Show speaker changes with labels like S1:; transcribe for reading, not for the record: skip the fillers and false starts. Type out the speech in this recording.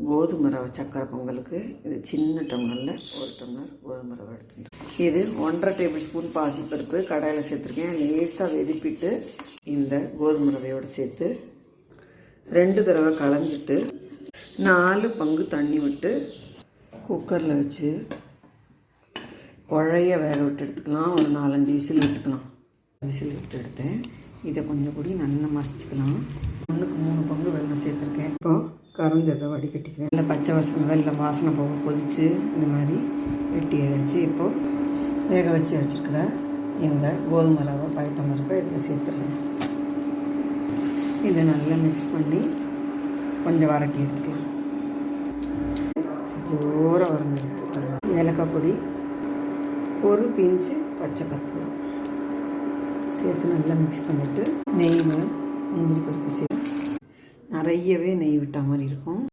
S1: கோதுமை ரவை சக்கரை பொங்கலுக்கு இது சின்ன டம்ளரில் 1 டம்ளர் கோதுமை ரவை எடுத்துக்கிறேன். இது 1½ டேபிள் ஸ்பூன் பாசிப்பருப்பு கடாயில் சேர்த்துருக்கேன். லேசாக வெதிப்பிட்டு இந்த கோதுமை ரவையோடு சேர்த்து 2 தடவை கலந்துட்டு 4 பங்கு தண்ணி விட்டு குக்கரில் வச்சு குழைய வேக விட்டு எடுத்துக்கலாம். ஒரு 4-5 விசில் விட்டுக்கலாம். விசில் விட்டு எடுத்தேன். இதை கொஞ்சம் கூடி நல்லா மசிச்சுக்கலாம். 1க்கு 3 பங்கு வெல்லம் சேர்த்துருக்கேன். இப்போ கரைஞ்சதை வடிகட்டிக்கிறேன். இல்லை பச்சை வெல்லம் வாசனை போக கொதித்து இந்த மாதிரி வெட்டியாச்சு. இப்போது வேக வச்சுருக்கிற இந்த கோதுமை ரவை பயத்தம் பருப்பை இதில் சேர்த்துடுறேன். இதை நல்லா மிக்ஸ் பண்ணி கொஞ்சம் வரட்டி எடுத்துக்கலாம். ஜோராக வரணும் எடுத்துக்கலாம். ஏலக்காய் பொடி, ஒரு பிஞ்சு பச்சை கற்பூரம் சேர்த்து நல்லா மிக்ஸ் பண்ணிவிட்டு நெய்யில் முந்திரி பருப்பு சேர்த்து நிறையவே நெய் விட்ட மாதிரி இருக்கும்.